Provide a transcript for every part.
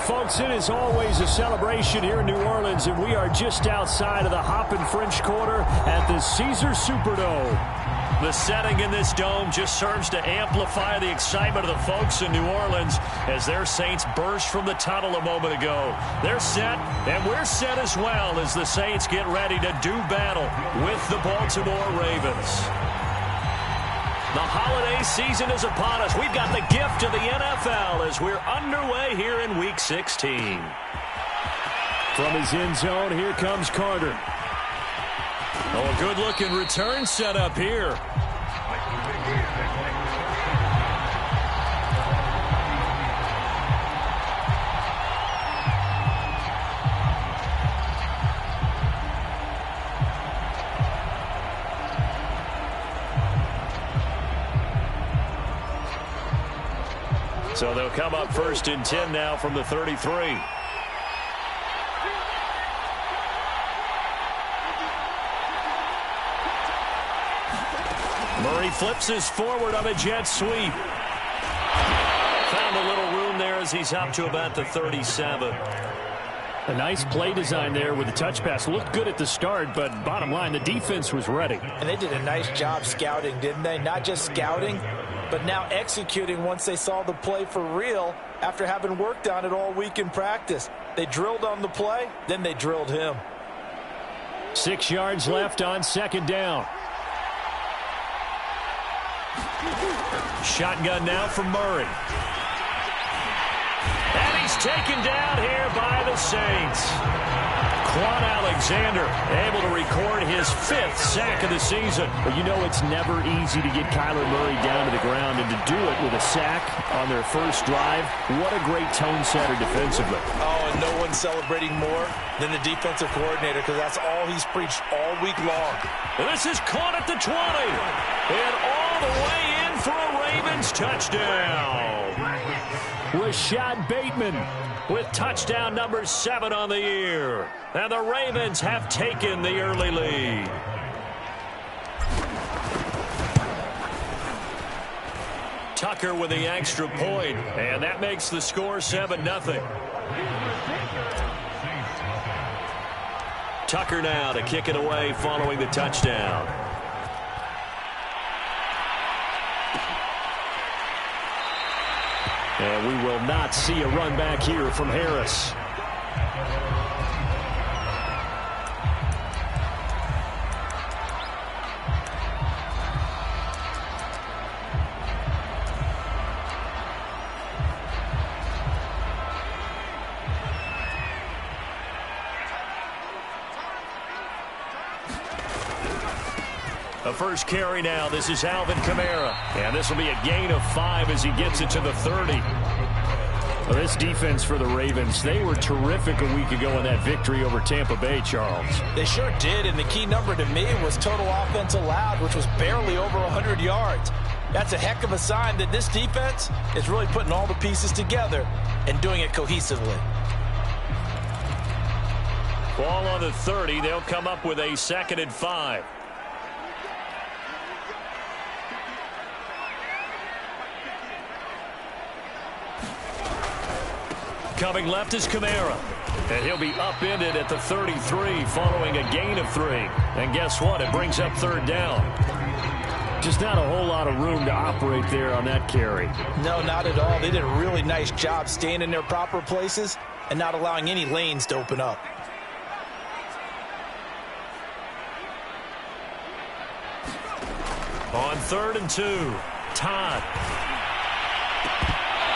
folks, it is always a celebration here in New Orleans, and we are just outside of the Hoppin' French Quarter at the Caesars Superdome. The setting in this dome just serves to amplify the excitement of the folks in New Orleans as their Saints burst from the tunnel a moment ago. They're set, and we're set as well as the Saints get ready to do battle with the Baltimore Ravens. The holiday season is upon us. We've got the gift of the NFL as we're underway here in Week 16. From his end zone, here comes Carter. Oh, a good-looking return set up here. So they'll come up 1st and 10 now from the 33. Murray flips his forward on a jet sweep. Found a little room there as he's up to about the 37. A nice play design there with the touch pass. Looked good at the start, but bottom line, the defense was ready. And they did a nice job scouting, didn't they? Not just scouting, but now executing once they saw the play for real after having worked on it all week in practice. They drilled on the play, then they drilled him. 6 yards left on 2nd down. Shotgun now from Murray. And he's taken down here by the Saints. Quan Alexander able to record his 5th sack of the season. But you know it's never easy to get Kyler Murray down to the ground, and to do it with a sack on their first drive, what a great tone setter defensively. Oh, and no one's celebrating more than the defensive coordinator, because that's all he's preached all week long. And this is caught at the 20. And all the way in for a Ravens touchdown. Rashad Bateman with touchdown number 7 on the year. And the Ravens have taken the early lead. Tucker with the extra point, and that makes the score 7-0. Tucker now to kick it away following the touchdown. And we will not see a run back here from Harris. A first carry now. This is Alvin Kamara. And this will be a gain of 5 as he gets it to the 30. Well, this defense for the Ravens, they were terrific a week ago in that victory over Tampa Bay, Charles. They sure did, and the key number to me was total offense allowed, which was barely over 100 yards. That's a heck of a sign that this defense is really putting all the pieces together and doing it cohesively. Ball on the 30. They'll come up with a 2nd and 5. Coming left is Kamara. And he'll be upended at the 33 following a gain of 3. And guess what? It brings up 3rd down. Just not a whole lot of room to operate there on that carry. No, not at all. They did a really nice job staying in their proper places and not allowing any lanes to open up. On 3rd and 2, Todd.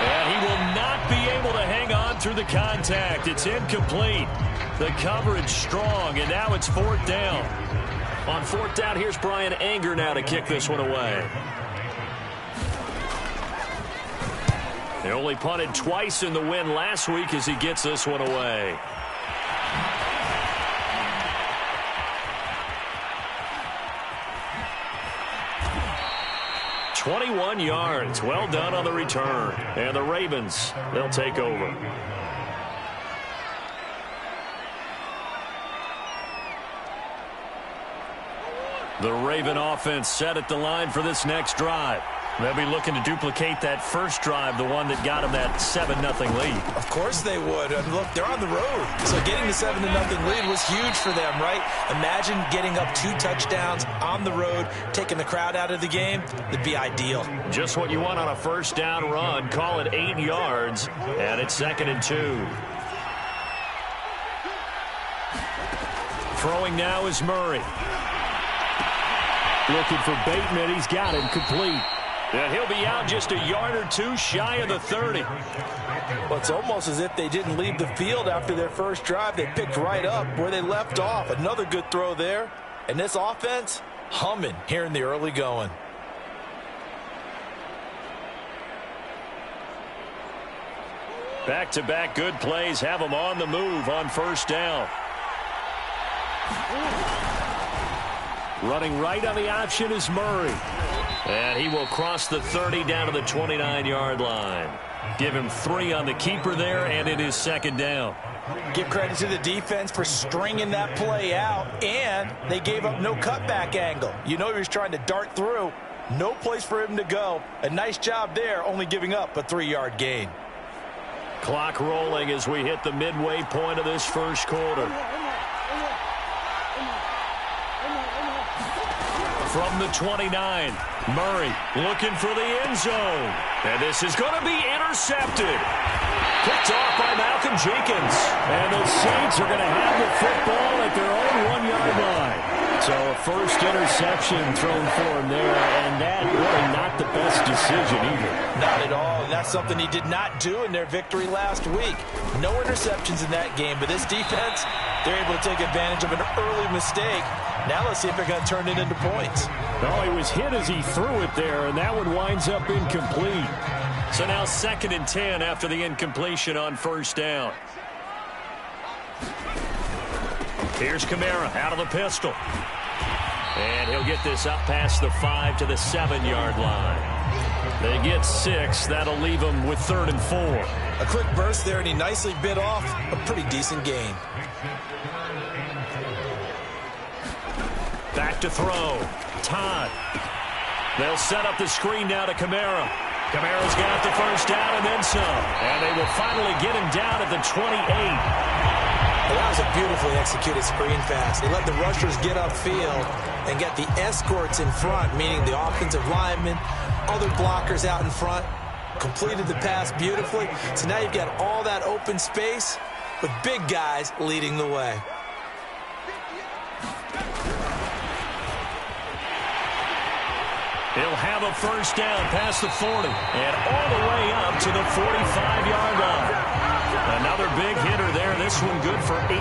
And he will not be able to hang on through the contact. It's incomplete. The coverage strong, and now it's 4th down. On 4th down, here's Brian Anger now to kick this one away. They only punted twice in the win last week as he gets this one away. "21 yards. Well done on the return. And the Ravens, they'll take over. The Raven offense set at the line for this next drive. They'll be looking to duplicate that first drive, the one that got them that 7-0 lead. Of course they would. And look, they're on the road. So getting the 7-0 lead was huge for them, right? Imagine getting up 2 touchdowns on the road, taking the crowd out of the game. It'd be ideal. Just what you want on a first down run. Call it 8 yards, and it's 2nd and 2. Throwing now is Murray. Looking for Bateman. He's got him complete. And he'll be out just a yard or 2 shy of the 30. Well, it's almost as if they didn't leave the field after their first drive. They picked right up where they left off. Another good throw there. And this offense, humming here in the early going. Back-to-back good plays have them on the move on first down. Running right on the option is Murray. And he will cross the 30 down to the 29-yard line. Give him 3 on the keeper there, and it is 2nd down. Give credit to the defense for stringing that play out, and they gave up no cutback angle. You know he was trying to dart through. No place for him to go. A nice job there, only giving up a 3-yard gain. Clock rolling as we hit the midway point of this first quarter. From the 29, Murray looking for the end zone. And this is going to be intercepted. Picked off by Malcolm Jenkins. And the Saints are going to have the football at their own 1-yard line. So a first interception thrown for him there, and that really not the best decision either. Not at all, and that's something he did not do in their victory last week. No interceptions in that game, but this defense, they're able to take advantage of an early mistake. Now let's see if they're going to turn it into points. Oh, he was hit as he threw it there, and that one winds up incomplete. So now 2nd and 10 after the incompletion on first down. Here's Kamara out of the pistol. And he'll get this up past the 5 to the 7-yard line. They get 6. That'll leave them with 3rd and 4. A quick burst there, and he nicely bit off a pretty decent gain. Back to throw. Todd. They'll set up the screen now to Kamara. Kamara's got the first down and then some. And they will finally get him down at the 28. Well, that was a beautifully executed screen pass. They let the rushers get upfield and get the escorts in front, meaning the offensive linemen, other blockers out in front, completed the pass beautifully. So now you've got all that open space with big guys leading the way. He'll have a first down past the 40 and all the way up to the 45-yard line. Another big hitter there. This one good for 18.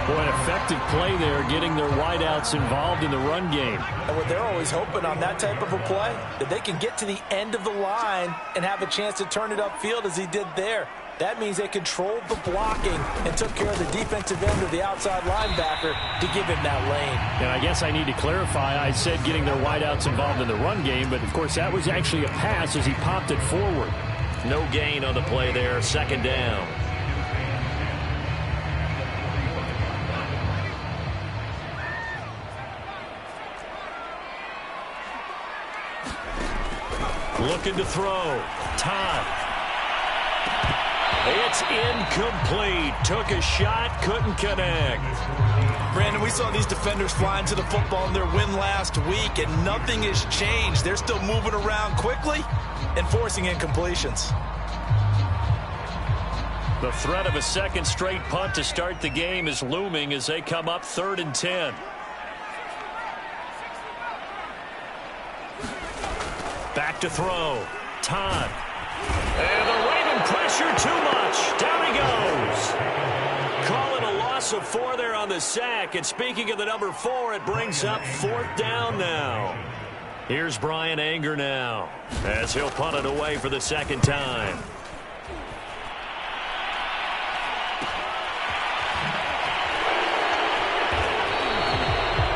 Boy, an effective play there, getting their wideouts involved in the run game. And what they're always hoping on that type of a play, that they can get to the end of the line and have a chance to turn it upfield as he did there. That means they controlled the blocking and took care of the defensive end of the outside linebacker to give him that lane. And I guess I need to clarify, I said getting their wideouts involved in the run game, but of course that was actually a pass as he popped it forward. No gain on the play there, 2nd down. Looking to throw. Todd. It's incomplete. Took a shot, couldn't connect. Brandon, we saw these defenders flying to the football in their win last week, and nothing has changed. They're still moving around quickly and forcing incompletions. The threat of a second straight punt to start the game is looming as they come up 3rd and 10. Back to throw. Todd. And the Raven pressure too much. Down he goes. Call it a loss of 4 there on the sack. And speaking of the number 4, it brings up 4th down now. Here's Bryan Anger now as he'll punt it away for the 2nd time.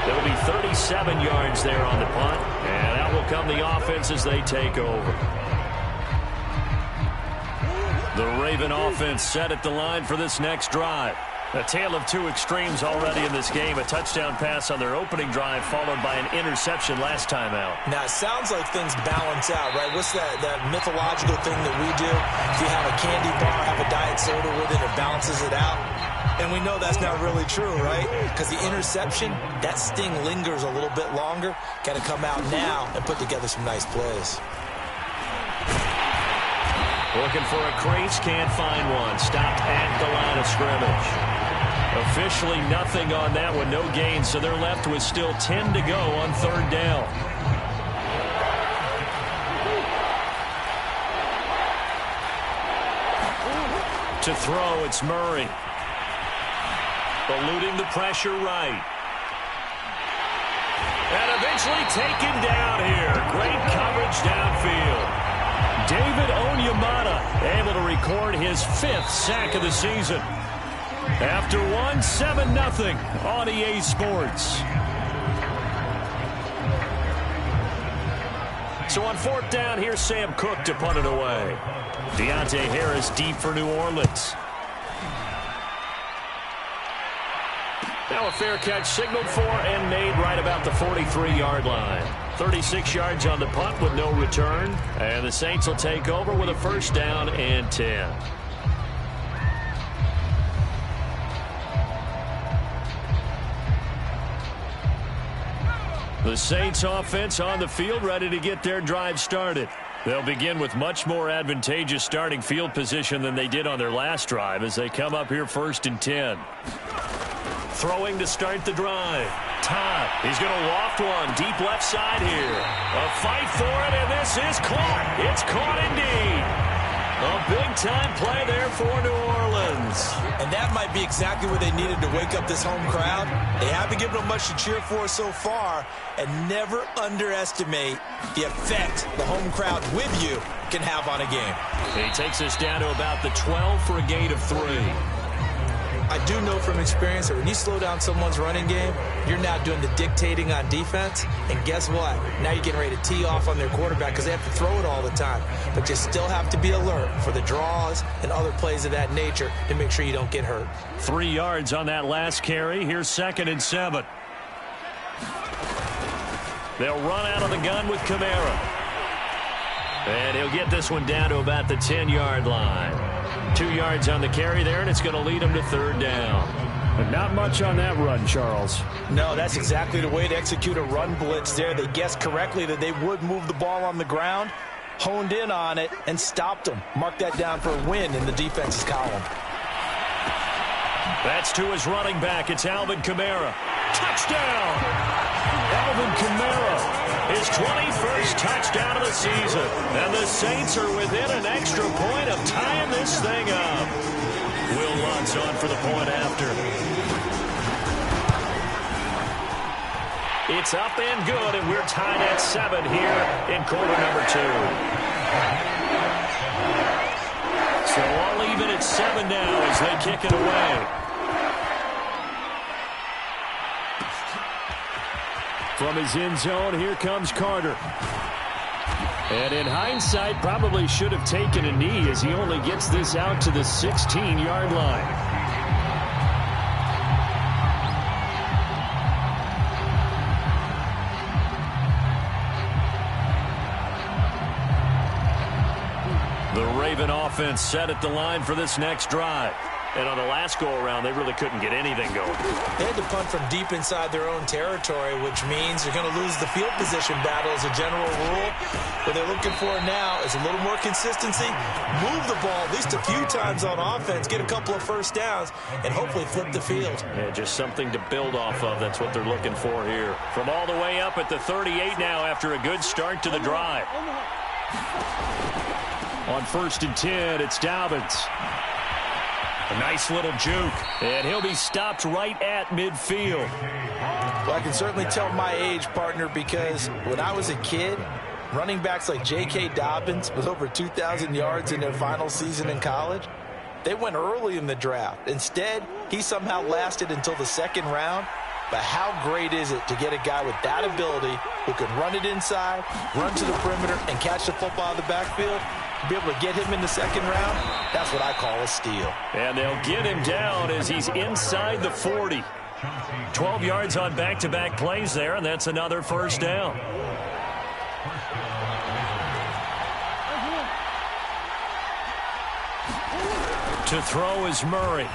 There'll be 37 yards there on the punt, and out will come the offense as they take over. The Raven offense set at the line for this next drive. A tale of two extremes already in this game. A touchdown pass on their opening drive followed by an interception last time out. Now, it sounds like things balance out, right? What's that mythological thing that we do? If you have a candy bar, have a diet soda with it, it balances it out. And we know that's not really true, right? Because the interception, that sting lingers a little bit longer. Got to come out now and put together some nice plays. Looking for a crease, can't find one. Stopped at the line of scrimmage. Officially nothing on that one, no gain, so they're left with still 10 to go on third down. To throw, it's Murray. Eluding the pressure right. And eventually taken down here. Great coverage downfield. David Onyemata able to record his 5th sack of the season. After one, 7-0 on EA Sports. So on fourth down, here's Sam Cook to punt it away. Deontay Harris deep for New Orleans. Now a fair catch signaled for and made right about the 43-yard line. 36 yards on the punt with no return. And the Saints will take over with a first down and 10. The Saints offense on the field, ready to get their drive started. They'll begin with much more advantageous starting field position than they did on their last drive as they come up here first and 10. Throwing to start the drive. Todd, he's going to loft one deep left side here. A fight for it, and this is caught. It's caught indeed. A big-time play there for New Orleans. And that might be exactly what they needed to wake up this home crowd. They haven't given them much to cheer for so far, and never underestimate the effect the home crowd with you can have on a game. He takes us down to about the 12 for a gain of 3. I do know from experience that when you slow down someone's running game, you're now doing the dictating on defense. And guess what? Now you're getting ready to tee off on their quarterback because they have to throw it all the time. But you still have to be alert for the draws and other plays of that nature to make sure you don't get hurt. 3 yards on that last carry. Here's 2nd and 7. They'll run out of the gun with Kamara. And he'll get this one down to about the 10-yard line. 2 yards on the carry there, and it's going to lead him to third down. But not much on that run, Charles. No, that's exactly the way to execute a run blitz there. They guessed correctly that they would move the ball on the ground, honed in on it, and stopped them. Mark that down for a win in the defense's column. That's to his running back. It's Alvin Kamara. Touchdown! Alvin Kamara, his 21st touchdown of the season. And the Saints are within an extra point of tying this thing up. Will Lutz on for the point after. It's up and good, and we're tied at 7 here in quarter number 2. So all even at 7 now as they kick it away. From his end zone, here comes Carter. And in hindsight, probably should have taken a knee as he only gets this out to the 16-yard line. The Raven offense set at the line for this next drive. And on the last go-around, they really couldn't get anything going. They had to punt from deep inside their own territory, which means they're going to lose the field position battle as a general rule. What they're looking for now is a little more consistency, move the ball at least a few times on offense, get a couple of first downs, and hopefully flip the field. Yeah, just something to build off of. That's what they're looking for here. From all the way up at the 38 now after a good start to the drive. On 1st and 10, it's Dobbins. A nice little juke, and he'll be stopped right at midfield. Well, I can certainly tell my age, partner, because when I was a kid, running backs like J.K. Dobbins with over 2,000 yards in their final season in college, they went early in the draft. Instead, he somehow lasted until the 2nd round. But how great is it to get a guy with that ability who can run it inside, run to the perimeter, and catch the football in the backfield? be able to get him in the second round, that's what I call a steal. And they'll get him down as he's inside the 40. 12 yards on back-to-back plays there, and that's another first down. To throw is Murray.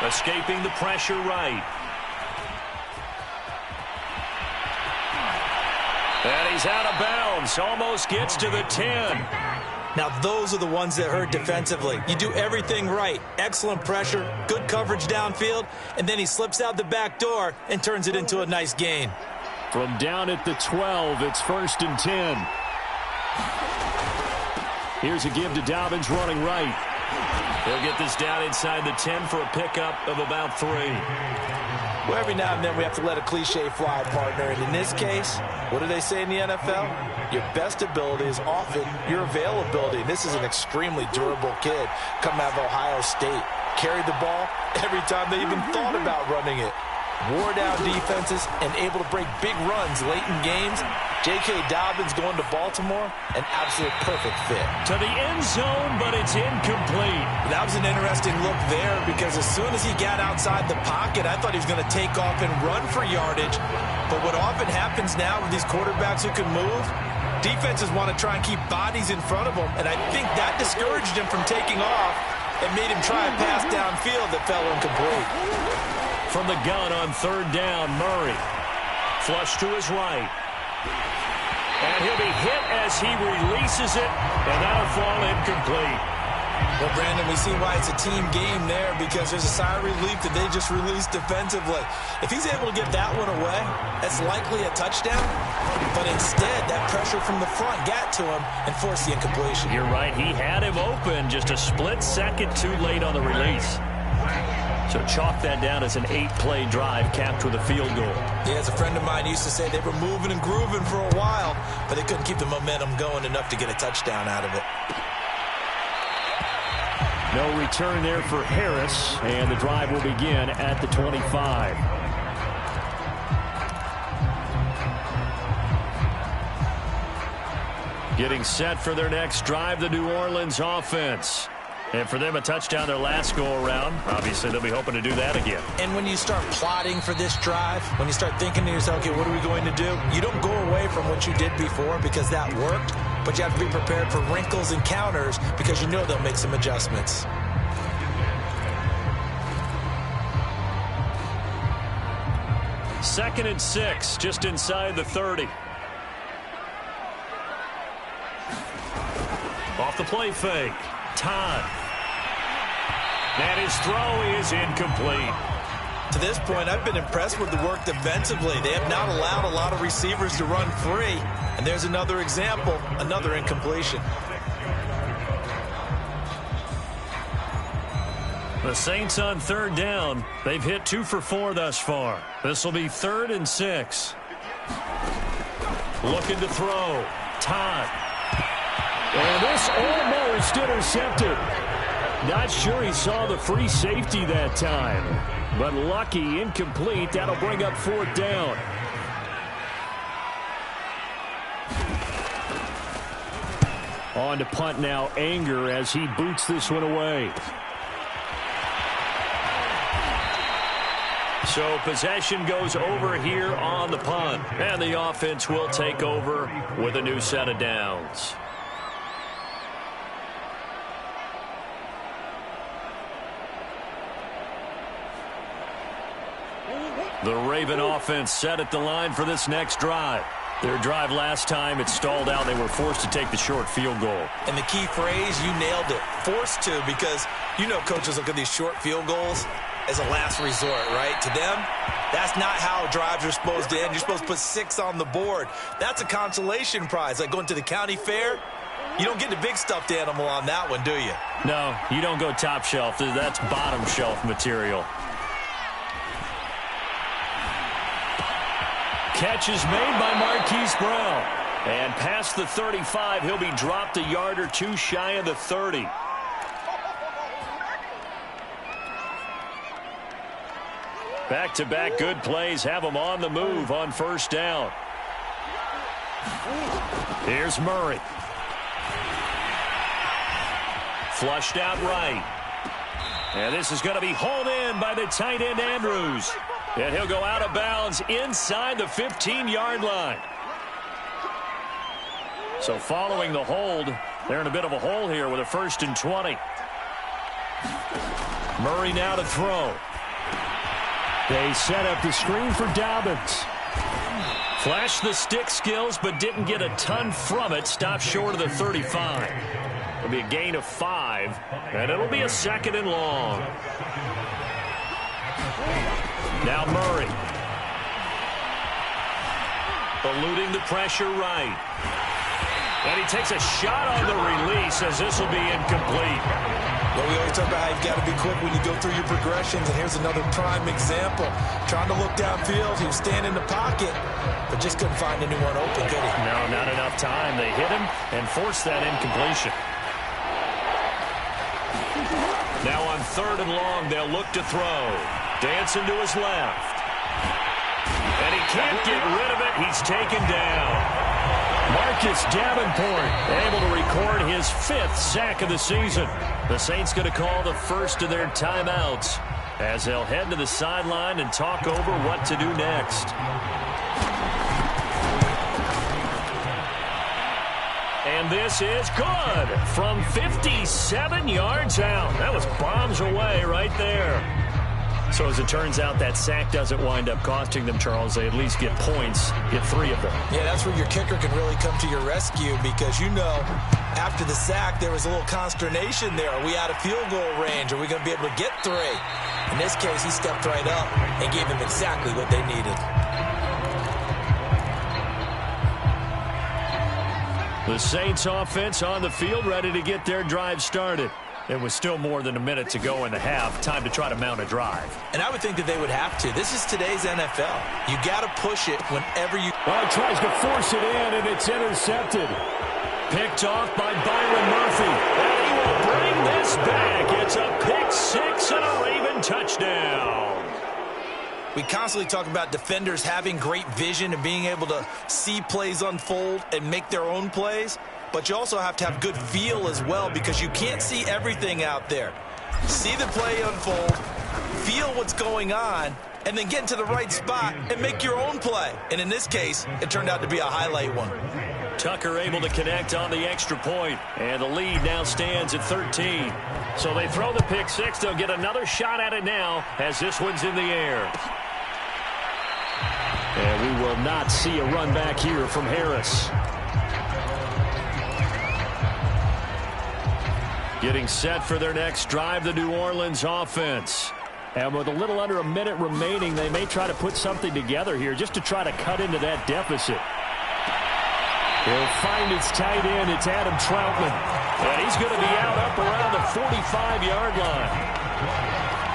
Escaping the pressure right. And he's out of bounds. Almost gets to the 10. Now, those are the ones that hurt defensively. You do everything right. Excellent pressure, good coverage downfield, and then he slips out the back door and turns it into a nice gain. From down at the 12, it's 1st and 10. Here's a give to Dobbins running right. He'll get this down inside the 10 for a pickup of about 3. Well, every now and then we have to let a cliche fly, partner. And in this case, what do they say in the NFL? Your best ability is often your availability. And this is an extremely durable kid coming out of Ohio State. Carried the ball every time they even thought about running it. Wore down defenses and able to break big runs late in games. J.K. Dobbins going to Baltimore, an absolute perfect fit. To the end zone, but it's incomplete. That was an interesting look there because as soon as he got outside the pocket, I thought he was going to take off and run for yardage. But what often happens now with these quarterbacks who can move, defenses want to try and keep bodies in front of them, and I think that discouraged him from taking off and made him try a pass downfield that fell incomplete. From the gun on 3rd down, Murray. Flush to his right. And he'll be hit as he releases it, and that'll fall incomplete. Well, Brandon, we see why it's a team game there because there's a sigh of relief that they just released defensively. If he's able to get that one away, that's likely a touchdown. But instead, that pressure from the front got to him and forced the incompletion. You're right. He had him open just a split second too late on the release. So chalk that down as an 8-play drive capped with a field goal. Yeah, as a friend of mine used to say, they were moving and grooving for a while, but they couldn't keep the momentum going enough to get a touchdown out of it. No return there for Harris, and the drive will begin at the 25. Getting set for their next drive, the New Orleans offense. And for them, a touchdown their last go-around. Obviously, they'll be hoping to do that again. And when you start plotting for this drive, when you start thinking to yourself, okay, what are we going to do? You don't go away from what you did before because that worked, but you have to be prepared for wrinkles and counters because you know they'll make some adjustments. Second and 6, just inside the 30. Off the play fake. Todd. And his throw is incomplete. To this point, I've been impressed with the work defensively. They have not allowed a lot of receivers to run free. And there's another example, another incompletion. The Saints on 3rd down. They've hit 2 for 4 thus far. This will be 3rd and 6. Looking to throw. Todd. And this almost intercepted. Not sure he saw the free safety that time. But lucky, incomplete. That'll bring up 4th down. On to punt now, Anger as he boots this one away. So possession goes over here on the punt. And the offense will take over with a new set of downs. The Raven offense set at the line for this next drive. Their drive last time, it stalled out. They were forced to take the short field goal. And the key phrase, you nailed it, forced to, because you know coaches look at these short field goals as a last resort, right? To them, that's not how drives are supposed to end. You're supposed to put 6 on the board. That's a consolation prize, like going to the county fair. You don't get the big stuffed animal on that one, do you? No, you don't go top shelf. That's bottom shelf material. Catch is made by Marquise Brown. And past the 35, he'll be dropped a yard or 2 shy of the 30. Back-to-back good plays have him on the move on 1st down. Here's Murray. Flushed out right. And this is going to be hauled in by the tight end, Andrews. And he'll go out of bounds inside the 15-yard line. So following the hold, they're in a bit of a hole here with a 1st and 20. Murray now to throw. They set up the screen for Dobbins. Flashed the stick skills, but didn't get a ton from it. Stopped short of the 35. It'll be a gain of 5, and it'll be a 2nd and long. Now Murray. Eluding the pressure right. And he takes a shot on the release as this will be incomplete. Well, we always talk about how you've got to be quick when you go through your progressions, and here's another prime example. Trying to look downfield, he was standing in the pocket, but just couldn't find anyone open, could he? No, not enough time. They hit him and forced that incompletion. Now on 3rd and long, they'll look to throw. Dancing to his left. And he can't get rid of it. He's taken down. Marcus Davenport able to record his 5th sack of the season. The Saints going to call the first of their timeouts as they'll head to the sideline and talk over what to do next. And this is good from 57 yards out. That was bombs away right there. So as it turns out, that sack doesn't wind up costing them, Charles. They at least get points, get 3 of them. Yeah, that's where your kicker can really come to your rescue because, you know, after the sack, there was a little consternation there. Are we out of field goal range? Are we going to be able to get 3? In this case, he stepped right up and gave them exactly what they needed. The Saints offense on the field, ready to get their drive started. It was still more than a minute to go in the half. Time to try to mount a drive. And I would think that they would have to. This is today's NFL. You got to push it whenever you... Well, he tries to force it in, and it's intercepted. Picked off by Byron Murphy. And he will bring this back. It's a pick 6 and a Raven touchdown. We constantly talk about defenders having great vision and being able to see plays unfold and make their own plays. But you also have to have good feel as well because you can't see everything out there. See the play unfold, feel what's going on, and then get into the right spot and make your own play. And in this case, it turned out to be a highlight one. Tucker able to connect on the extra point, and the lead now stands at 13. So they throw the pick 6. They'll get another shot at it now as this one's in the air. And we will not see a run back here from Harris. Getting set for their next drive, the New Orleans offense. And with a little under a minute remaining, they may try to put something together here just to try to cut into that deficit. He'll find its tight end. It's Adam Troutman. And he's going to be out up around the 45-yard line.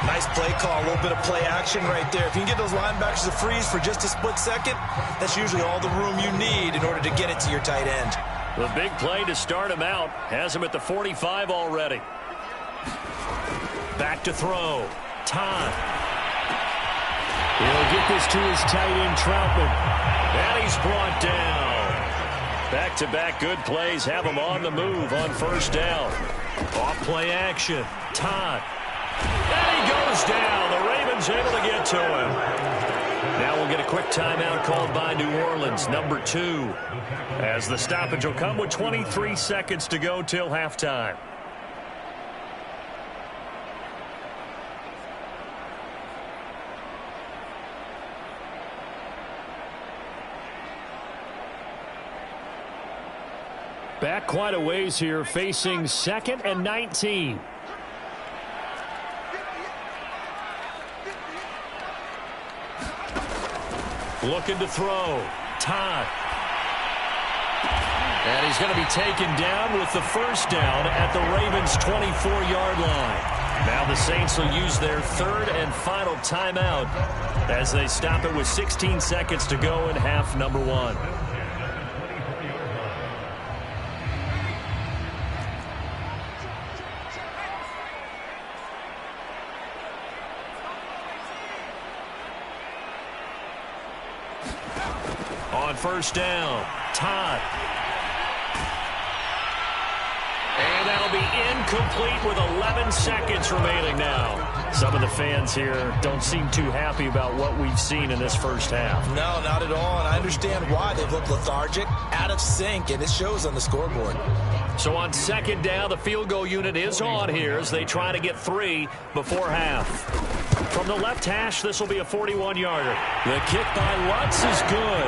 Nice play call, a little bit of play action right there. If you can get those linebackers to freeze for just a split second, that's usually all the room you need in order to get it to your tight end. The big play to start him out. Has him at the 45 already. Back to throw. Todd. He'll get this to his tight end, Troutman. And he's brought down. Back-to-back good plays have him on the move on 1st down. Off play action. Todd. And he goes down. The Ravens able to get to him. Now we'll get a quick timeout called by New Orleans, number 2. As the stoppage will come with 23 seconds to go till halftime. Back quite a ways here, facing 2nd and 19. Looking to throw. Todd. And he's going to be taken down with the 1st down at the Ravens' 24-yard line. Now the Saints will use their 3rd and final timeout as they stop it with 16 seconds to go in half number 1. On 1st down, Todd. And that'll be incomplete with 11 seconds remaining now. Some of the fans here don't seem too happy about what we've seen in this first half. No, not at all, and I understand why. They've looked lethargic, out of sync, and it shows on the scoreboard. So on second down, the field goal unit is on here as they try to get 3 before half. From the left hash, this will be a 41-yarder. The kick by Lutz is good.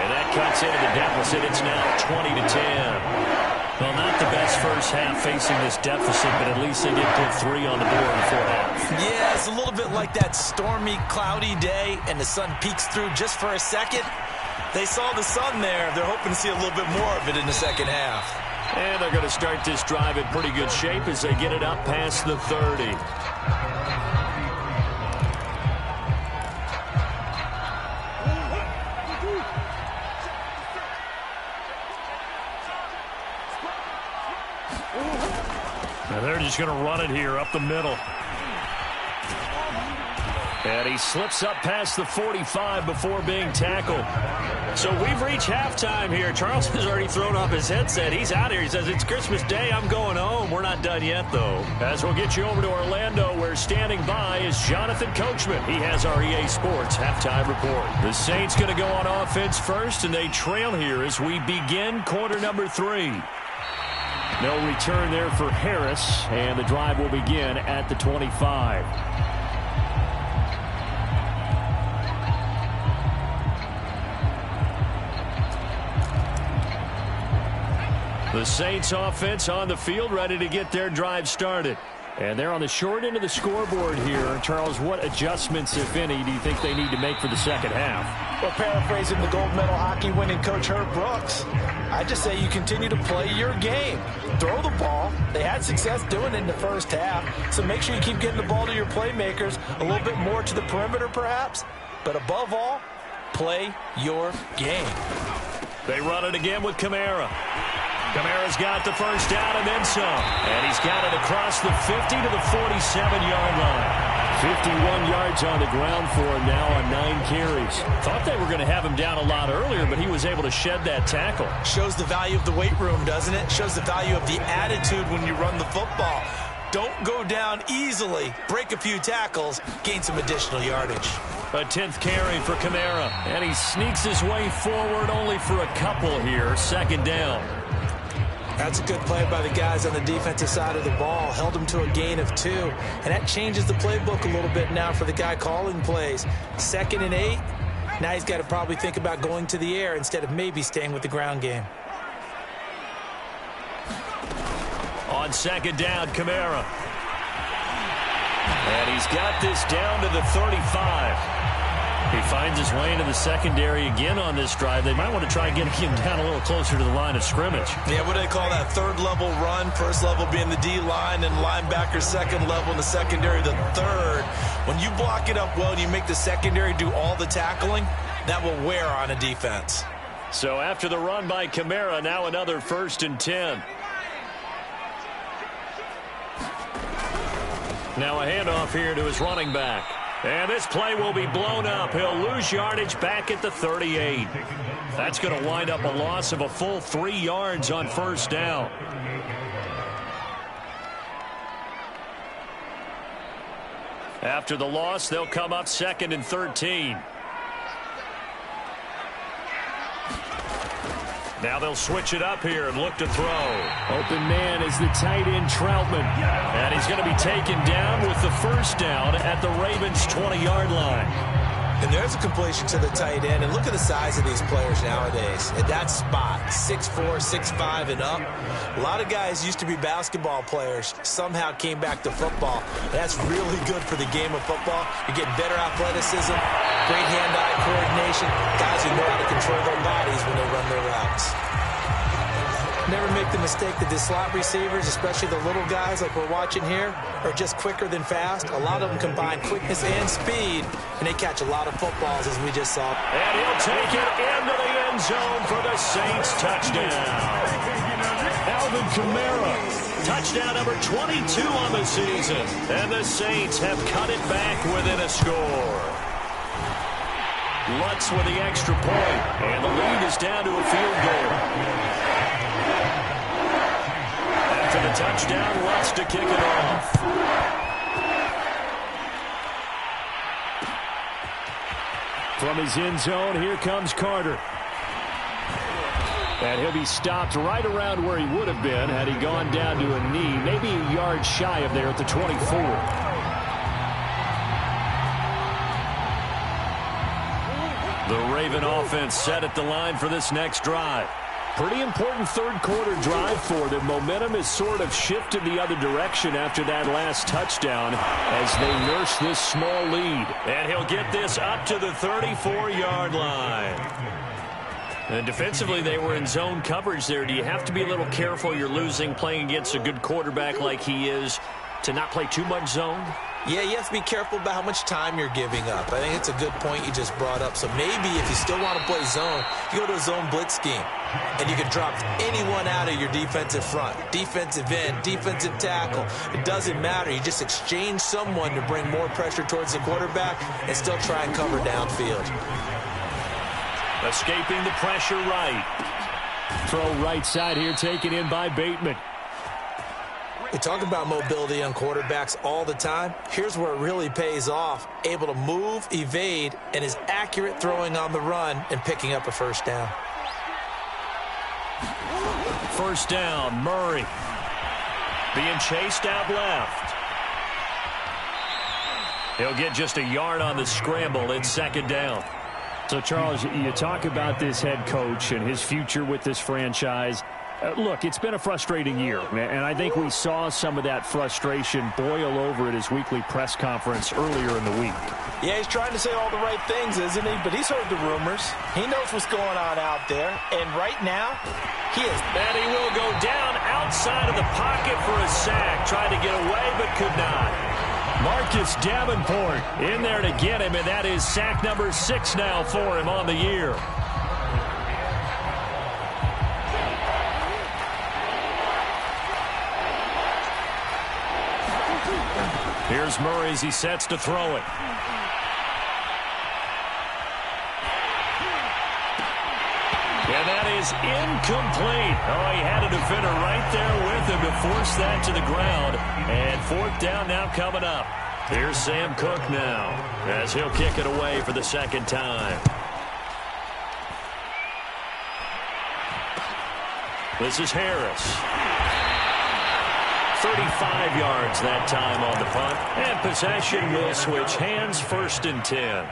And that cuts into the deficit. It's now 20-10. Well, not the best first half facing this deficit, but at least they did put 3 on the board before half. Yeah, it's a little bit like that stormy, cloudy day, and the sun peeks through just for a second. They saw the sun there. They're hoping to see a little bit more of it in the second half. And they're going to start this drive in pretty good shape as they get it up past the 30. And they're just going to run it here up the middle. And he slips up past the 45 before being tackled. So we've reached halftime here. Charles has already thrown off his headset. He's out here. He says, it's Christmas Day. I'm going home. We're not done yet, though. As we'll get you over to Orlando, where standing by is Jonathan Coachman. He has our EA Sports halftime report. The Saints going to go on offense first, and they trail here as we begin quarter number 3. No return there for Harris, and the drive will begin at the 25. The Saints offense on the field, ready to get their drive started. And they're on the short end of the scoreboard here. Charles, what adjustments, if any, do you think they need to make for the second half? Well, paraphrasing the gold medal hockey winning coach Herb Brooks, I just say you continue to play your game. Throw the ball. They had success doing it in the first half, so make sure you keep getting the ball to your playmakers, a little bit more to the perimeter perhaps, but above all, play your game. They run it again with Kamara. Kamara's got the first down and then some. And he's got it across the 50 to the 47-yard line. 51 yards on the ground for him now on 9 carries. Thought they were going to have him down a lot earlier, but he was able to shed that tackle. Shows the value of the weight room, doesn't it? Shows the value of the attitude when you run the football. Don't go down easily. Break a few tackles. Gain some additional yardage. A 10th carry for Kamara. And he sneaks his way forward only for a couple here. Second down. That's a good play by the guys on the defensive side of the ball. Held them to a gain of 2. And that changes the playbook a little bit now for the guy calling plays. 2nd and 8. Now he's got to probably think about going to the air instead of maybe staying with the ground game. On second down, Kamara. And he's got this down to the 35. He finds his way into the secondary again on this drive. They might want to try and get him down a little closer to the line of scrimmage. Yeah, what do they call that? Third level run. First level being the D-line and linebacker. Second level in the secondary, the third. When you block it up well and you make the secondary do all the tackling, that will wear on a defense. So after the run by Kamara, now another 1st and 10. Now a handoff here to his running back. And this play will be blown up. He'll lose yardage back at the 38. That's going to wind up a loss of a full 3 yards on first down. After the loss, they'll come up 2nd and 13. Now they'll switch it up here and look to throw. Open man is the tight end, Troutman. And he's going to be taken down with the first down at the Ravens' 20-yard line. And there's a completion to the tight end. And look at the size of these players nowadays. At that spot, 6'4", 6'5", and up. A lot of guys used to be basketball players. Somehow came back to football. That's really good for the game of football. You're getting better athleticism, great hand-eye coordination. Guys who know how to control their bodies when they run their routes. Never make the mistake that the slot receivers, especially the little guys like we're watching here, are just quicker than fast. A lot of them combine quickness and speed, and they catch a lot of footballs, as we just saw. And he'll take it into the end zone for the Saints touchdown. Alvin Kamara, touchdown number 22 on the season. And the Saints have cut it back within a score. Lutz with the extra point, and the lead is down to a field goal. After the touchdown, wants to kick it off. From his end zone, here comes Carter. And he'll be stopped right around where he would have been had he gone down to a knee, maybe a yard shy of there at the 24. The Raven offense set at the line for this next drive. Pretty important third-quarter drive for them. Momentum has sort of shifted the other direction after that last touchdown as they nurse this small lead. And he'll get this up to the 34-yard line. And defensively, they were in zone coverage there. Do you have to be a little careful? You're losing, playing against a good quarterback like he is, to not play too much zone? Yeah, you have to be careful about how much time you're giving up. I think it's a good point you just brought up. So maybe if you still want to play zone, you go to a zone blitz scheme. And you can drop anyone out of your defensive front. Defensive end, defensive tackle. It doesn't matter. You just exchange someone to bring more pressure towards the quarterback and still try and cover downfield. Escaping the pressure right. Throw right side here taken in by Bateman. We talk about mobility on quarterbacks all the time. Here's where it really pays off. Able to move, evade, and is accurate throwing on the run and picking up a first down. First down, Murray. Being chased out left. He'll get just a yard on the scramble. It's second down. So, Charles, you talk about this head coach and his future with this franchise. Look, it's been a frustrating year, and I think we saw some of that frustration boil over at his weekly press conference earlier in the week. Yeah, he's trying to say all the right things, isn't he? But he's heard the rumors. He knows what's going on out there, and right now, he is. And he will go down outside of the pocket for a sack. Tried to get away, but could not. Marcus Davenport in there to get him, and that is sack number 6 now for him on the year. Here's Murray as he sets to throw it. And that is incomplete. Oh, he had a defender right there with him to force that to the ground. And fourth down now coming up. Here's Sam Cook now as he'll kick it away for the second time. This is Harris. 35 yards that time on the punt. And possession will switch hands, 1st and 10.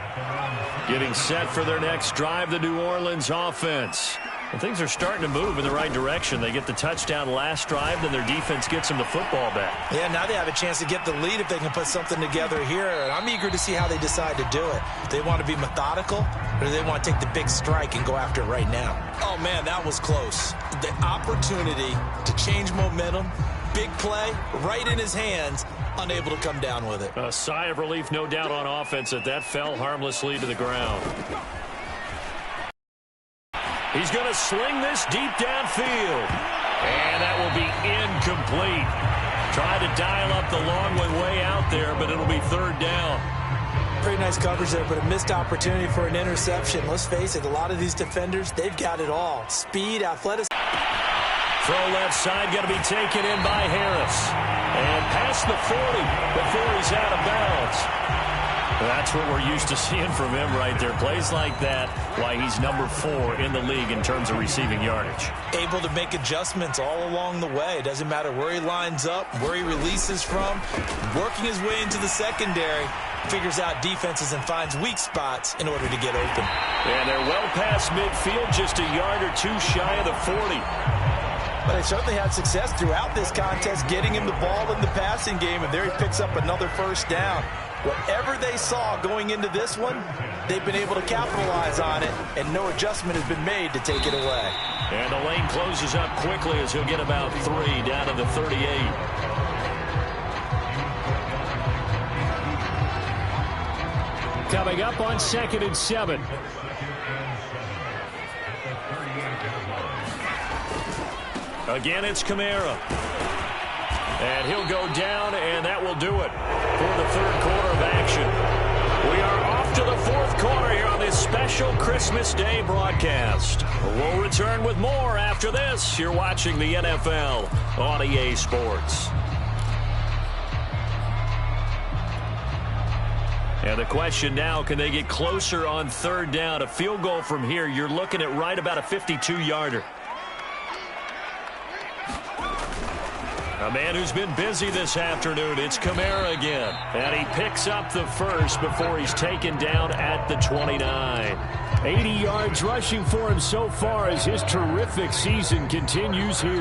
Getting set for their next drive, the New Orleans offense. And things are starting to move in the right direction. They get the touchdown last drive, then their defense gets them the football back. Yeah, now they have a chance to get the lead if they can put something together here. And I'm eager to see how they decide to do it. Do they want to be methodical, or do they want to take the big strike and go after it right now? Oh, man, that was close. The opportunity to change momentum, big play, right in his hands, unable to come down with it. A sigh of relief, no doubt, on offense that fell harmlessly to the ground. He's going to sling this deep downfield. And that will be incomplete. Try to dial up the long one way out there, but it'll be 3rd down. Pretty nice coverage there, but a missed opportunity for an interception. Let's face it, a lot of these defenders, they've got it all. Speed, athleticism. Throw left side, going to be taken in by Harris. And past the 40 before he's out of bounds. That's what we're used to seeing from him right there. Plays like that, why he's number 4 in the league in terms of receiving yardage. Able to make adjustments all along the way. Doesn't matter where he lines up, where he releases from. Working his way into the secondary. Figures out defenses and finds weak spots in order to get open. And they're well past midfield, just a yard or 2 shy of the 40. But they certainly had success throughout this contest getting him the ball in the passing game, and there he picks up another first down. Whatever they saw going into this one, they've been able to capitalize on it, and no adjustment has been made to take it away. And the lane closes up quickly as he'll get about 3 down to the 38. Coming up on 2nd and 7. Again, it's Kamara. And he'll go down, and that will do it for the 3rd quarter of action. We are off to the 4th quarter here on this special special Christmas Day broadcast. We'll return with more after this. You're watching the NFL on EA Sports. And the question now, can they get closer on third down? A field goal from here, you're looking at right about a 52-yarder. A man who's been busy this afternoon, it's Kamara again. And he picks up the first before he's taken down at the 29. 80 yards rushing for him so far as his terrific season continues here.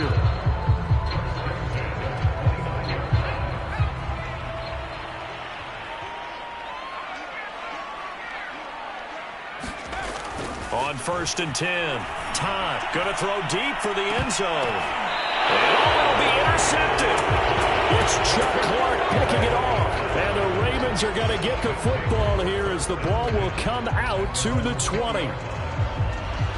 On 1st and 10, Todd going to throw deep for the end zone. And it'll be intercepted. It's Chuck Clark picking it off. And the Ravens are going to get the football here as the ball will come out to the 20.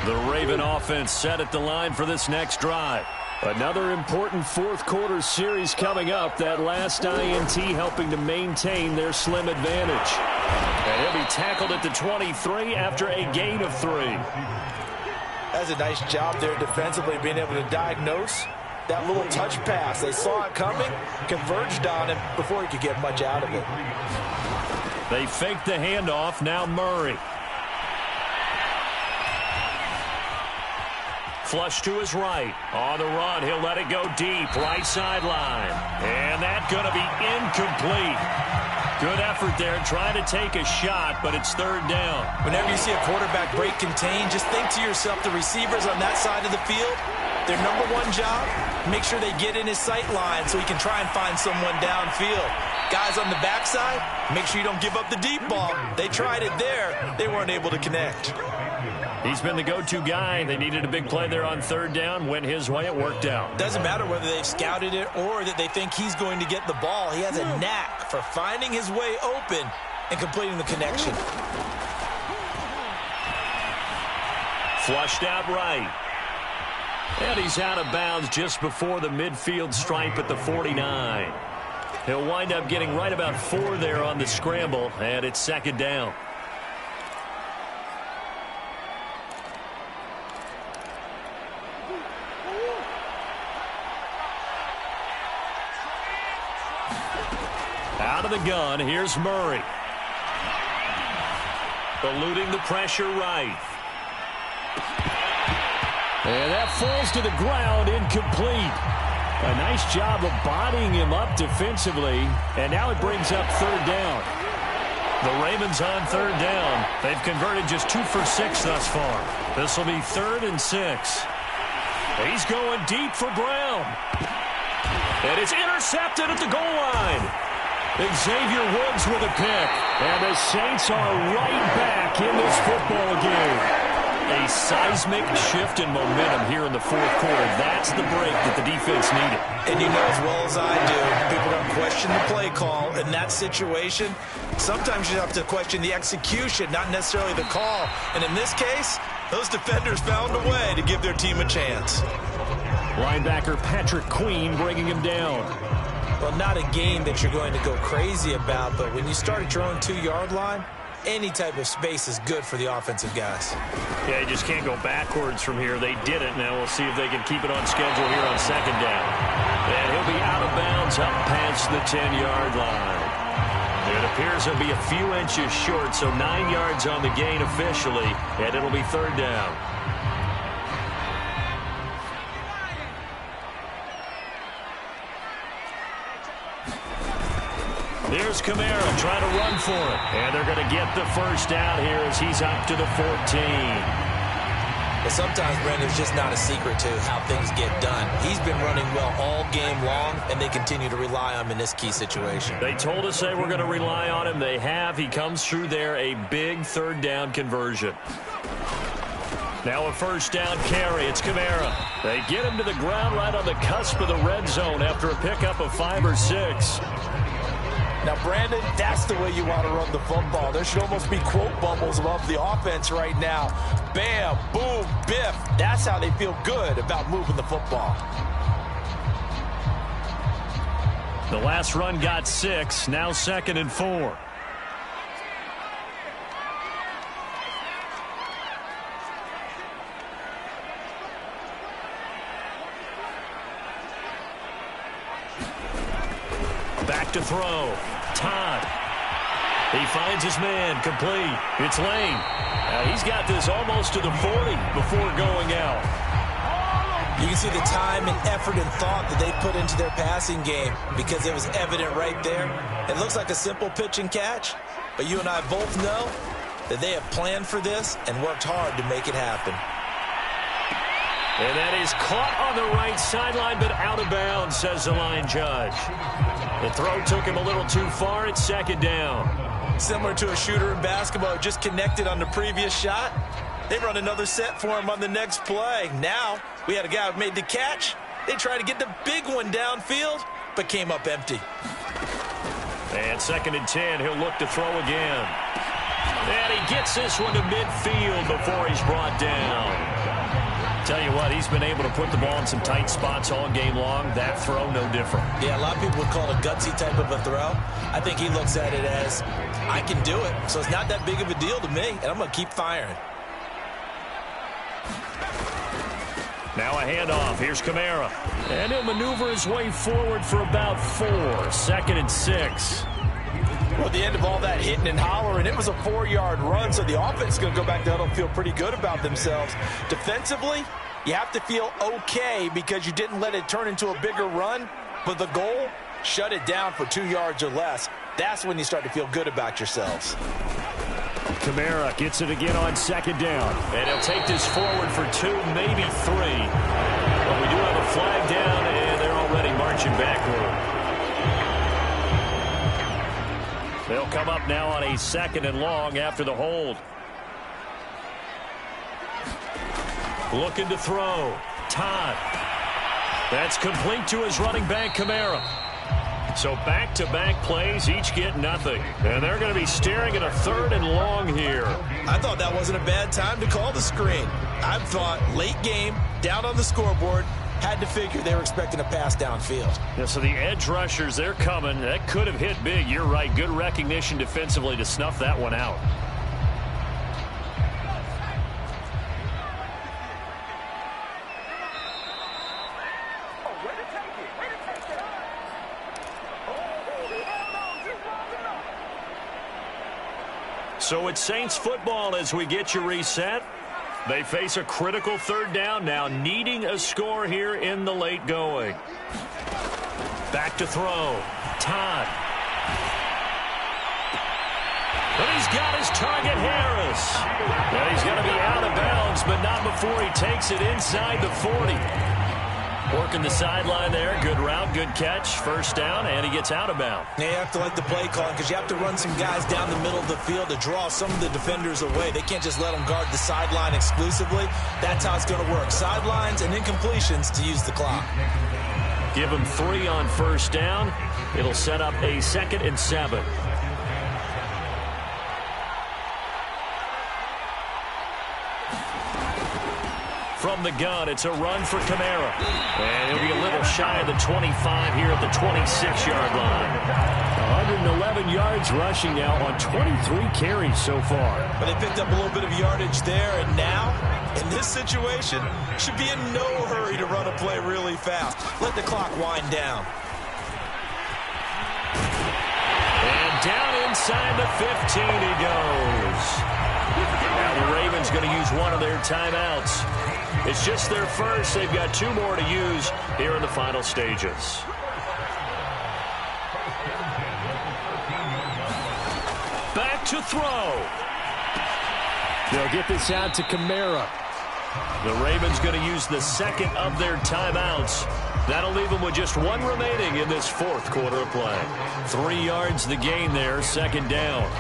The Raven offense set at the line for this next drive. Another important fourth quarter series coming up. That last INT helping to maintain their slim advantage. And he'll be tackled at the 23 after a gain of 3. That's a nice job there defensively, being able to diagnose that little touch pass. They saw it coming, converged on him before he could get much out of it. They faked the handoff. Now Murray. Flush to his right. On the run, he'll let it go deep. Right sideline. And that's going to be incomplete. Good effort there, trying to take a shot, but it's third down. Whenever you see a quarterback break contain, just think to yourself, the receivers on that side of the field, their number one job, make sure they get in his sight line so he can try and find someone downfield. Guys on the backside, make sure you don't give up the deep ball. They tried it there. They weren't able to connect. He's been the go-to guy. They needed a big play there on third down. Went his way. It worked out. Doesn't matter whether they've scouted it or that they think he's going to get the ball. He has a knack for finding his way open and completing the connection. Flushed out right. And he's out of bounds just before the midfield stripe at the 49. He'll wind up getting right about 4 there on the scramble, and it's second down. Out of the gun, here's Murray. Eluding the pressure right. And that falls to the ground, incomplete. A nice job of bodying him up defensively, and now it brings up third down. The Ravens on third down. They've converted just 2 for 6 thus far. This will be 3rd and 6. He's going deep for Brown. And it's intercepted at the goal line. Xavier Woods with a pick. And the Saints are right back in this football game. A seismic shift in momentum here in the fourth quarter. That's the break that the defense needed. And you know as well as I do, people don't question the play call in that situation. Sometimes you have to question the execution, not necessarily the call. And in this case, those defenders found a way to give their team a chance. Linebacker Patrick Queen bringing him down. Well, not a game that you're going to go crazy about, but when you start at your own 2-yard line, any type of space is good for the offensive guys. Yeah, you just can't go backwards from here. They did it. Now we'll see if they can keep it on schedule here on second down. And he'll be out of bounds up past the 10-yard line. It appears he'll be a few inches short, so 9 yards on the gain officially, and it'll be third down. There's Kamara trying to run for it. And they're going to get the first down here as he's up to the 14. But sometimes, Brandon, it's just not a secret to how things get done. He's been running well all game long, and they continue to rely on him in this key situation. They told us they were going to rely on him. They have. He comes through there, a big third down conversion. Now a first down carry. It's Kamara. They get him to the ground right on the cusp of the red zone after a pickup of 5 or 6. Now, Brandon, that's the way you want to run the football. There should almost be quote bubbles above the offense right now. Bam, boom, biff. That's how they feel good about moving the football. The last run got 6. Now 2nd and 4. to throw. Todd. He finds his man, complete. It's Lane. He's got this almost to the 40 before going out. You can see the time and effort and thought that they put into their passing game because it was evident right there. It looks like a simple pitch and catch, but you and I both know that they have planned for this and worked hard to make it happen. And that is caught on the right sideline, but out of bounds, says the line judge. The throw took him a little too far. It's second down. Similar to a shooter in basketball who just connected on the previous shot. They run another set for him on the next play. Now, we had a guy who made the catch. They tried to get the big one downfield, but came up empty. And second and 10, he'll look to throw again. And he gets this one to midfield before he's brought down. Tell you what, he's been able to put the ball in some tight spots all game long. That throw, no different. Yeah, a lot of people would call it a gutsy type of a throw. I think he looks at it as, I can do it, so it's not that big of a deal to me, and I'm going to keep firing. Now a handoff. Here's Kamara. And he'll maneuver his way forward for about 4. Second and 6. Well, at the end of all that hitting and hollering, it was a 4-yard run, so the offense is going to go back to huddle and feel pretty good about themselves. Defensively, you have to feel okay because you didn't let it turn into a bigger run, but the goal, shut it down for 2 yards or less. That's when you start to feel good about yourselves. Kamara gets it again on second down. And he'll take this forward for 2, maybe 3. But we do have a flag down, and they're already marching backward. They'll come up now on a second and long after the hold. Looking to throw. Todd. That's complete to his running back, Kamara. So back-to-back plays, each get nothing. And they're going to be staring at a third and long here. I thought that wasn't a bad time to call the screen. I thought late game, down on the scoreboard, had to figure they were expecting a pass downfield. Yeah, so the edge rushers, they're coming. That could have hit big. You're right. Good recognition defensively to snuff that one out. So it's Saints football as we get you reset. They face a critical third down now, needing a score here in the late going. Back to throw. Todd. But he's got his target, Harris. And he's going to be out of bounds, but not before he takes it inside the 40. Working the sideline there. Good route, good catch. First down, and he gets out of bounds. Now you have to like the play calling because you have to run some guys down the middle of the field to draw some of the defenders away. They can't just let them guard the sideline exclusively. That's how it's going to work. Sidelines and incompletions to use the clock. Give him 3 on first down. It'll set up a 2nd and 7. From the gun, it's a run for Kamara. And he'll be a little shy of the 25 here at the 26-yard line. 111 yards rushing now on 23 carries so far. But they picked up a little bit of yardage there, and now, in this situation, should be in no hurry to run a play really fast. Let the clock wind down. And down inside the 15 he goes. Now the Ravens going to use one of their timeouts. It's just their first. They've got 2 more to use here in the final stages. Back to throw. They'll get this out to Kamara. The Ravens going to use the 2nd of their timeouts. That'll leave them with just 1 remaining in this 4th quarter of play. 3 yards the gain there, 2nd down.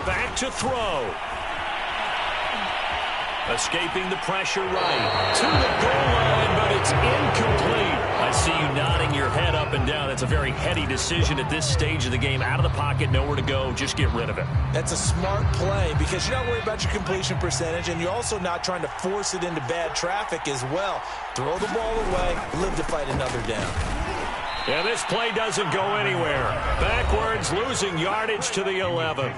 Back to throw. Escaping the pressure right. To the goal line, but it's incomplete. I see you nodding your head up and down. It's a very heady decision at this stage of the game. Out of the pocket, nowhere to go. Just get rid of it. That's a smart play because you're not worried about your completion percentage, and you're also not trying to force it into bad traffic as well. Throw the ball away, live to fight another down. Yeah, this play doesn't go anywhere. Backwards, losing yardage to the 11.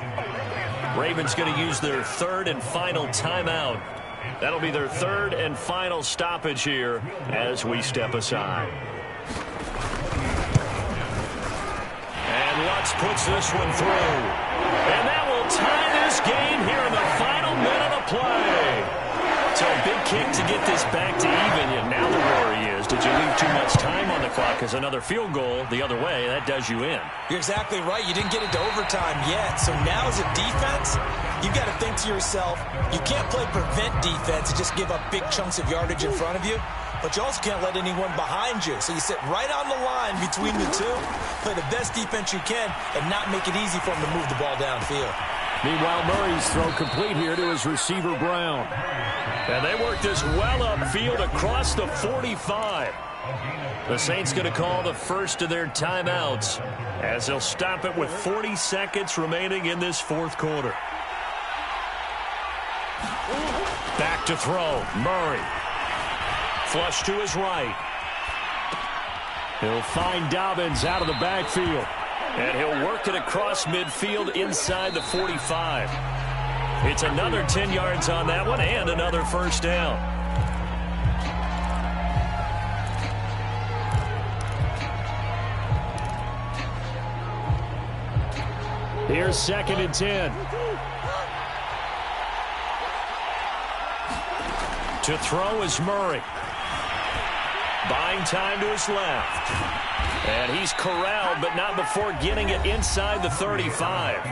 Ravens going to use their 3rd and final timeout That'll be their third and final stoppage here as we step aside. And Lutz puts this one through. And that will tie this game here in the final minute of play. So a big kick to get this back to even. And now the worry is, did you leave too much time on the clock? Because another field goal the other way, that does you in. You're exactly right. You didn't get into overtime yet. So now as a defense, you've got to think to yourself, you can't play prevent defense and just give up big chunks of yardage in front of you. But you also can't let anyone behind you. So you sit right on the line between the two, play the best defense you can, and not make it easy for them to move the ball downfield. Meanwhile, Murray's throw complete here to his receiver, Brown. And they work this well upfield across the 45. The Saints going to call the first of their timeouts as they'll stop it with 40 seconds remaining in this fourth quarter. Back to throw, Murray. Flush to his right. He'll find Dobbins out of the backfield. And he'll work it across midfield inside the 45. It's another 10 yards on that one and another first down. Here's 2nd and 10. To throw is Murray. Buying time to his left. And he's corralled, but not before getting it inside the 35.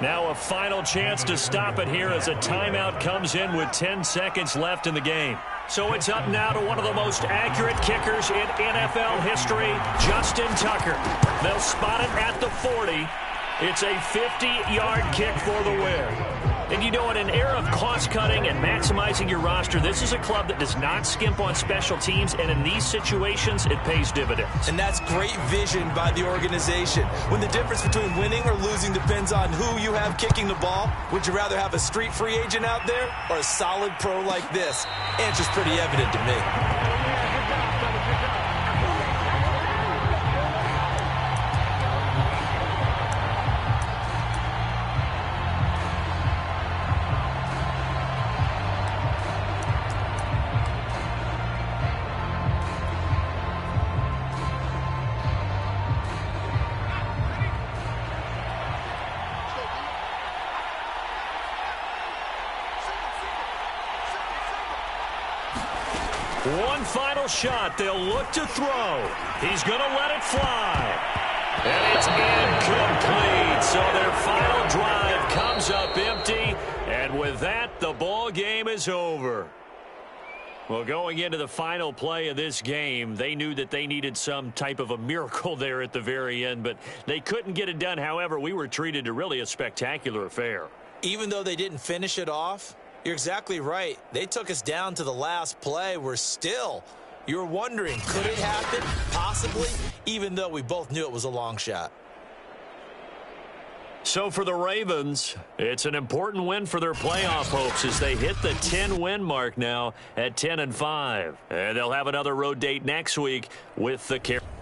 Now a final chance to stop it here as a timeout comes in with 10 seconds left in the game. So it's up now to one of the most accurate kickers in NFL history, Justin Tucker. They'll spot it at the 40. It's a 50-yard kick for the win. And you know, in an era of cost-cutting and maximizing your roster, this is a club that does not skimp on special teams, and in these situations, it pays dividends. And that's great vision by the organization. When the difference between winning or losing depends on who you have kicking the ball, would you rather have a street free agent out there or a solid pro like this? Answer's pretty evident to me. One final shot. They'll look to throw. He's going to let it fly. And it's incomplete. So their final drive comes up empty. And with that, the ball game is over. Well, going into the final play of this game, they knew that they needed some type of a miracle there at the very end, but they couldn't get it done. However, we were treated to really a spectacular affair. Even though they didn't finish it off, you're exactly right. They took us down to the last play. We're still, you're wondering, could it happen? Possibly, even though we both knew it was a long shot. So for the Ravens, it's an important win for their playoff hopes as they hit the 10-win mark now at 10-5. And they'll have another road date next week with the Carolina.